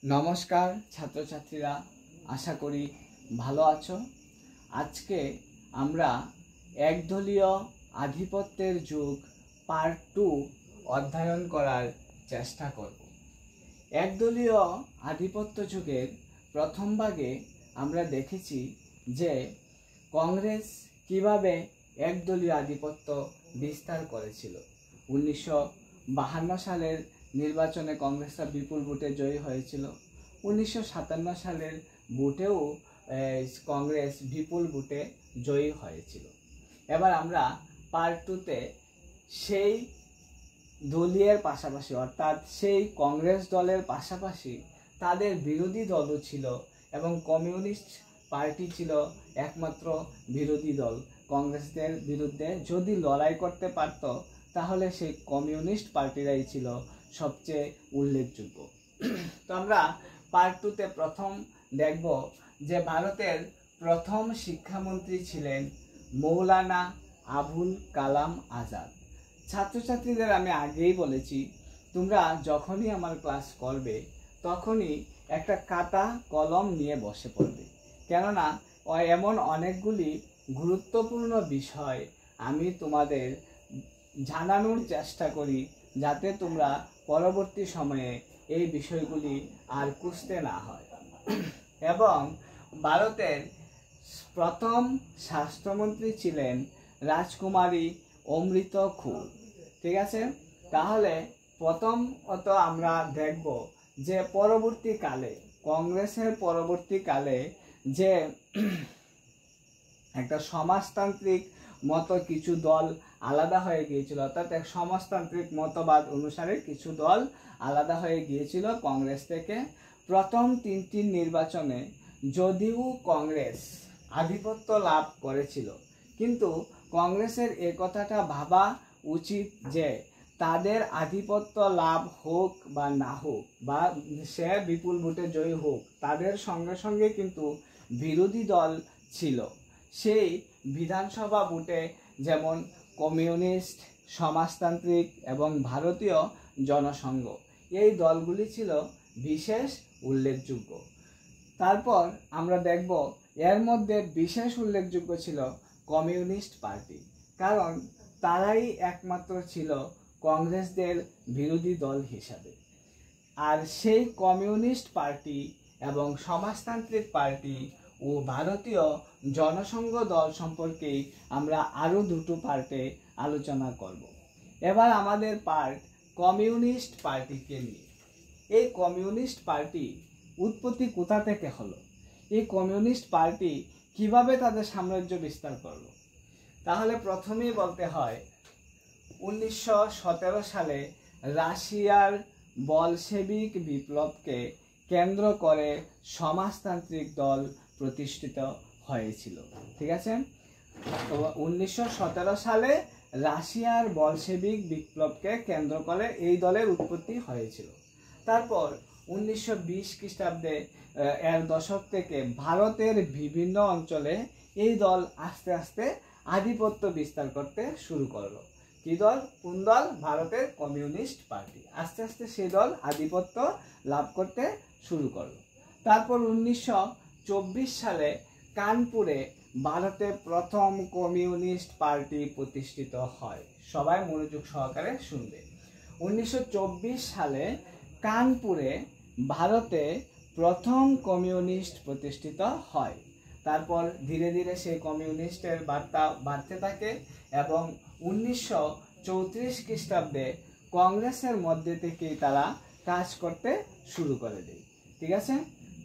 নমস্কার ছাত্রছাত্রীরা, আশা করি ভালো আছো। আজকে আমরা একদলীয় আধিপত্যের যুগ পার্ট 2 অধ্যয়ন করার চেষ্টা করব। একদলীয় আধিপত্য যুগের প্রথম ভাগে আমরা দেখেছি যে কংগ্রেস কিভাবে একদলীয় আধিপত্য বিস্তার করেছিল। 1952 সালের নির্বাচনে কংগ্রেসরা বিপুল ভোটে জয়ী হয়েছিল। 1957 সালের ভোটেও কংগ্রেস বিপুল ভোটে জয়ী হয়েছিল। এবার আমরা পার্ট 2তে সেই দলীয়ের পাশাপাশি অর্থাৎ সেই কংগ্রেস দলের পাশাপাশি তাদের বিরোধী দলও ছিল এবং কমিউনিস্ট পার্টি ছিল একমাত্র বিরোধী দল। কংগ্রেসদের বিরুদ্ধে যদি লড়াই করতে পারত তাহলে সেই কমিউনিস্ট পার্টিরাই ছিল সবচেয়ে উল্লেখযোগ্য। তো আমরা পার্ট 2তে প্রথম দেখব যে ভারতের প্রথম শিক্ষামন্ত্রী ছিলেন মৌলানা আবুল কালাম আজাদ। ছাত্রছাত্রীদের আমি আগেই বলেছি, তোমরা যখনই আমার ক্লাস করবে তখনই একটা খাতা কলম নিয়ে বসে পড়বে, কেননা এমন অনেকগুলি গুরুত্বপূর্ণ বিষয় আমি তোমাদের জানানোর চেষ্টা করি যাতে তোমরা পরবর্তী সময়ে এই বিষয়গুলি আর খুঁজতে না হয়। এবং ভারতের প্রথম স্বাস্থ্যমন্ত্রী ছিলেন রাজকুমারী অমৃতা খুর। ঠিক আছে, তাহলে প্রথমত আমরা দেখব যে পরবর্তীকালে কংগ্রেসের পরবর্তীকালে যে একটা সমাজতান্ত্রিক মতো কিছু দল আলাদা হয়ে গিয়েছিল, অর্থাৎ এক সমাজতান্ত্রিক মতবাদ অনুসারে কিছু দল আলাদা হয়ে গিয়েছিল কংগ্রেস থেকে। প্রথম 3টি নির্বাচনে যদিও কংগ্রেস আধিপত্য লাভ করেছিল, কিন্তু কংগ্রেসের এ কথাটা ভাবা উচিত যে তাদের আধিপত্য লাভ হোক বা না হোক বা সে বিপুল ভোটে জয়ী হোক, তাদের সঙ্গে সঙ্গে কিন্তু বিরোধী দল ছিল। সেই বিধানসভা ভোটে যেমন কমিউনিস্ট, সমাজতান্ত্রিক এবং ভারতীয় জনসংঘ, এই দলগুলি ছিল বিশেষ উল্লেখযোগ্য। তারপর আমরা দেখব এর মধ্যে বিশেষ উল্লেখযোগ্য ছিল কমিউনিস্ট পার্টি, কারণ তারাই একমাত্র ছিল কংগ্রেসদের বিরোধী দল হিসাবে। আর সেই কমিউনিস্ট পার্টি এবং সমাজতান্ত্রিক পার্টি ও ভারতীয় জনসংঘ দল সম্পর্কেই আমরা আরও দুটো পার্টে আলোচনা করব। এবার আমাদের পার্ট কমিউনিস্ট পার্টিকে নিয়ে। এই কমিউনিস্ট পার্টি উৎপত্তি কোথা থেকে হলো, এই কমিউনিস্ট পার্টি কিভাবে তাদের সাম্রাজ্য বিস্তার করলো, তাহলে প্রথমেই বলতে হয় 1917 সালে রাশিয়ার বলশেভিক বিপ্লবকে কেন্দ্র করে সমাজতান্ত্রিক দল প্রতিষ্ঠিত হয়েছিল। ঠিক আছে, তো 1917 সালে রাশিয়ার বলশেভিক বিপ্লবকে কেন্দ্র করে এই দলের উৎপত্তি হয়েছিল। তারপর 1920 খ্রিস্টাব্দে এর দশক থেকে ভারতের বিভিন্ন অঞ্চলে এই দল আস্তে আস্তে আধিপত্য বিস্তার করতে শুরু করলো। কি দল? কোন দল? ভারতের কমিউনিস্ট পার্টি। আস্তে আস্তে সেই দল আধিপত্য লাভ করতে শুরু করলো। তারপর 1924 সালে কানপুরে ভারতে প্রথম কমিউনিস্ট পার্টি প্রতিষ্ঠিত হয়। সবাই মনোযোগ সহকারে শুনবে। 1924 সালে কানপুরে ভারতে প্রথম কমিউনিস্ট প্রতিষ্ঠিত হয়। তারপর ধীরে ধীরে সেই কমিউনিস্টের বার্তা বাড়তে থাকে এবং 1934 খ্রিস্টাব্দে কংগ্রেসের মধ্যে থেকেই তারা কাজ করতে শুরু করে দেয়। ঠিক আছে,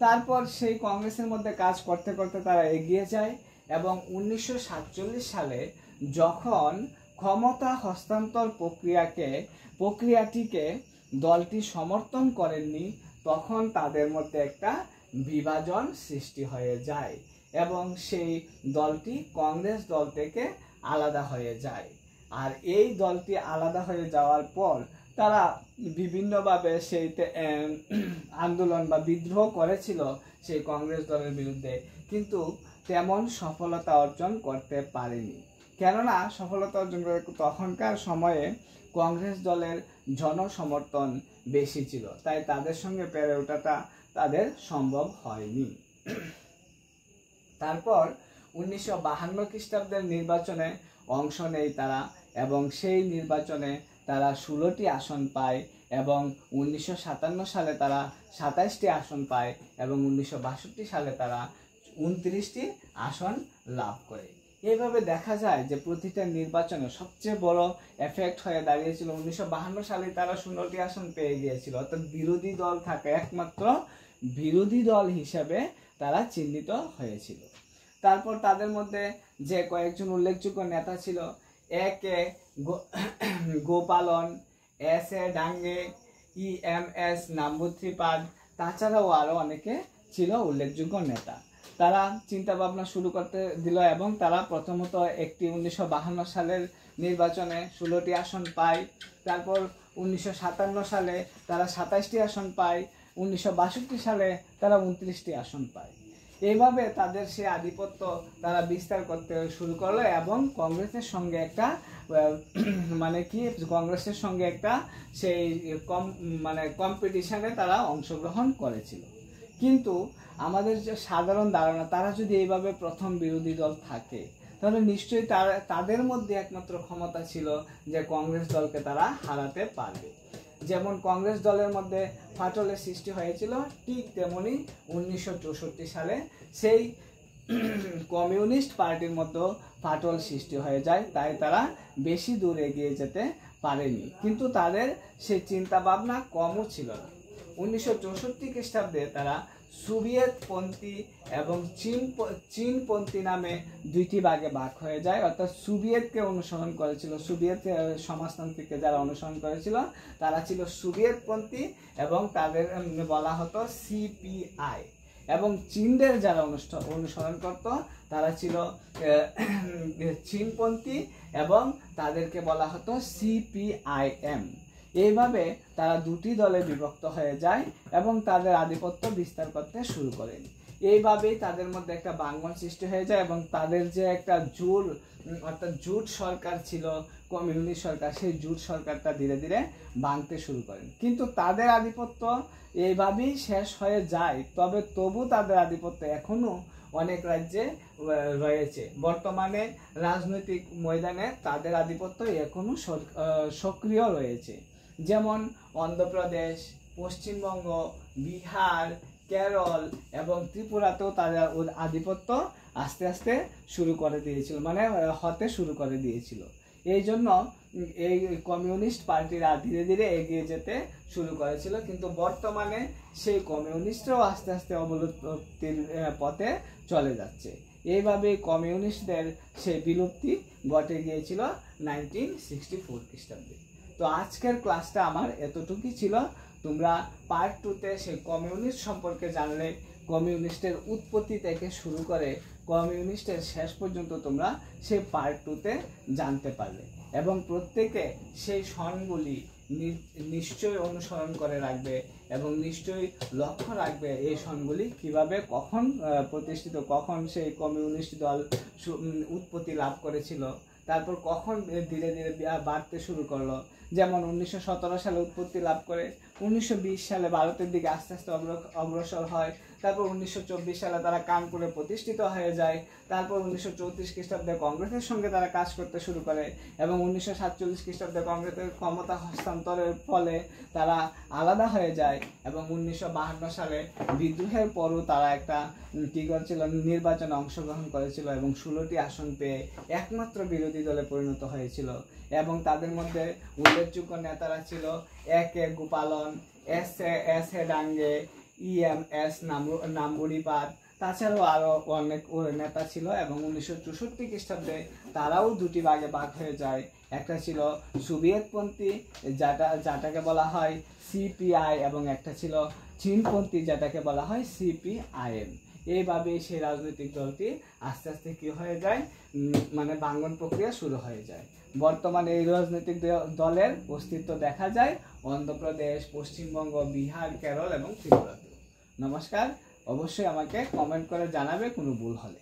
তারপর সেই কংগ্রেসের মধ্যে কাজ করতে করতে তারা এগিয়ে যায় এবং 1947 সালে যখন ক্ষমতা হস্তান্তর প্রক্রিয়াটিকে দলটি সমর্থন করেননি, তখন তাদের মধ্যে একটা বিভাজন সৃষ্টি হয়ে যায় এবং সেই দলটি কংগ্রেস দল থেকে আলাদা হয়ে যায়। আর এই দলটি আলাদা হয়ে যাওয়ার পর তারা বিভিন্নভাবে সেই আন্দোলন বা বিদ্রোহ করেছিল সেই কংগ্রেস দলের বিরুদ্ধে, কিন্তু তেমন সফলতা অর্জন করতে পারেনি। কেননা সফলতা অর্জন করে তখনকার সময়ে কংগ্রেস দলের জনসমর্থন বেশি ছিল, তাই তাদের সঙ্গে পেরে ওঠাটা তাদের সম্ভব হয়নি। তারপর 1952 খ্রিস্টাব্দের নির্বাচনে অংশ নেয় তারা এবং সেই নির্বাচনে তারা 16টি আসন পায় এবং 1957 সালে তারা 27টি আসন পায় এবং 1962 সালে তারা 29টি আসন লাভ করে। এইভাবে দেখা যায় যে প্রতিটা নির্বাচনে সবচেয়ে বড় এফেক্ট হয়ে দাঁড়িয়েছিল 1952 সালে তারা 16টি আসন পেয়ে গিয়েছিল, অর্থাৎ বিরোধী দল থাকে একমাত্র বিরোধী দল হিসেবে তারা চিহ্নিত হয়েছিল। তারপর তাদের মধ্যে যে কয়েকজন উল্লেখযোগ্য নেতা ছিল, একে গোপালন, এস এ ডাঙ্গে, EMS নাম্বুথ্রিপাদ, তাছাড়াও আরও অনেকে ছিল উল্লেখযোগ্য নেতা। তারা চিন্তা ভাবনা শুরু করতে দিল এবং তারা প্রথমত একটি 1952 সালের নির্বাচনে 16টি আসন পায়। তারপর 1957 সালে তারা 27টি আসন পায়, 1962 সালে তারা 29টি আসন পায়। এইভাবে তাদের সেই আধিপত্য তারা বিস্তার করতে শুরু করলো এবং কংগ্রেসের সঙ্গে একটা কংগ্রেসের সঙ্গে একটা সেই কম্পিটিশনে তারা অংশগ্রহণ করেছিল। কিন্তু আমাদের যে সাধারণ ধারণা, তারা যদি এইভাবে প্রথম বিরোধী দল থাকে তাহলে নিশ্চয়ই তাদের মধ্যে একমাত্র ক্ষমতা ছিল যে কংগ্রেস দলকে তারা হারাতে পারবে। যেমন কংগ্রেস দলের মধ্যে ফাটলের সৃষ্টি হয়েছিল, ঠিক তেমনি 1964 সালে সেই কমিউনিস্ট পার্টির মধ্যে ফাটল সৃষ্টি হয়ে যায়, তাই তারা বেশি দূর এগিয়ে যেতে পারেনি। কিন্তু তাদের সেই চিন্তা ভাবনা কমও ছিল না। 1964 খ্রিস্টাব্দে তারা সোভিয়েতপন্থী এবং চীনপন্থী নামে দুইটি ভাগে ভাগ হয়ে যায়, অর্থাৎ সোভিয়েতকে অনুসরণ করেছিল, সোভিয়েত সমাজতান্ত্রিককে যারা অনুসরণ করেছিল তারা ছিল সোভিয়েতপন্থী এবং তাদের বলা হতো CPI, এবং চীনদের যারা অনুসরণ করত তারা ছিল চীনপন্থী এবং তাদেরকে বলা হতো CPIM। এইভাবে তারা দুটি দলে বিভক্ত হয়ে যায় এবং তাদের আধিপত্য বিস্তার করতে শুরু করেন। এইভাবেই তাদের মধ্যে একটা ভাঙন সৃষ্টি হয়ে যায় এবং তাদের যে একটা জোট সরকার ছিল, কমিউনিস্ট সরকার, সেই জোট সরকারটা ধীরে ধীরে ভাঙতে শুরু করেন। কিন্তু তাদের আধিপত্য এইভাবেই শেষ হয়ে যায়, তবু তাদের আধিপত্য এখনো অনেক রাজ্যে রয়েছে। বর্তমানে রাজনৈতিক ময়দানে তাদের আধিপত্য এখনো সক্রিয় রয়েছে। যেমন অন্ধ্রপ্রদেশ, পশ্চিমবঙ্গ, বিহার, কেরল এবং ত্রিপুরাতেও তাদের আধিপত্য আস্তে আস্তে হতে শুরু করে দিয়েছিল। এই জন্য এই কমিউনিস্ট পার্টিরা ধীরে ধীরে এগিয়ে যেতে শুরু করেছিল, কিন্তু বর্তমানে সেই কমিউনিস্টরাও আস্তে আস্তে অবলুপ্তির পথে চলে যাচ্ছে। এইভাবে কমিউনিস্টদের সেই বিলুপ্তি ঘটে গিয়েছিল 1964 খ্রিস্টাব্দে। তো আজকের ক্লাসটা আমার এতটুকুই ছিল। তোমরা পার্ট 2তে সেই কমিউনিস্ট সম্পর্কে জানলে, কমিউনিস্টের উৎপত্তি থেকে শুরু করে কমিউনিস্টের শেষ পর্যন্ত তোমরা সেই পার্ট 2তে জানতে পারলে এবং প্রত্যেকে সেই সনগুলি নিশ্চয়ই অনুসরণ করে রাখবে এবং নিশ্চয়ই লক্ষ্য রাখবে এই সনগুলি কিভাবে কখন প্রতিষ্ঠিত, কখন সেই কমিউনিস্ট দল উৎপত্তি লাভ করেছিল, তারপর কখন ধীরে ধীরে বাড়তে শুরু করলো। যেমন 1917 সালে উৎপত্তি লাভ করে 1920 সালে ভারতের দিকে আস্তে আস্তে অগ্রসর হয়। তারপর 1924 সালে তারা কানপুরে প্রতিষ্ঠিত হয়ে যায়। তারপর 1934 খ্রিস্টাব্দে কংগ্রেসের সঙ্গে তারা কাজ করতে শুরু করে এবং 1947 খ্রিস্টাব্দে কংগ্রেসের ক্ষমতা হস্তান্তরের ফলে তারা আলাদা হয়ে যায় এবং 1952 সালে বিদ্রোহের পরও তারা একটা নির্বাচনে অংশগ্রহণ করেছিল এবং 16টি আসন পেয়ে একমাত্র বিরোধী দলে পরিণত হয়েছিল। এবং তাদের মধ্যে উল্লেখযোগ্য নেতারা ছিল একে গোপালন, এস এ ডাঙ্গে, EMS নাম্বুরিপাদ, তাছাড়াও আরও অনেক নেতা ছিল। এবং 1964 খ্রিস্টাব্দে তারাও দুটি ভাগে ভাগ হয়ে যায়। একটা ছিল সোভিয়েতপন্থী যাটাকে বলা হয় CPI এবং একটা ছিল চীনপন্থী যেটাকে বলা হয় CPIM। এইভাবেই সেই রাজনৈতিক দলটি আস্তে আস্তে কি হয়ে যায়, ভাঙন প্রক্রিয়া শুরু হয়ে যায়। বর্তমানে এই রাজনৈতিক দলের অস্তিত্ব দেখা যায় অন্ধ্রপ্রদেশ, পশ্চিমবঙ্গ, বিহার, কেরল এবং ত্রিপুরাতে। নমস্কার, অবশ্যই আমাকে কমেন্ট করে জানাবে কোনো ভুল হলে।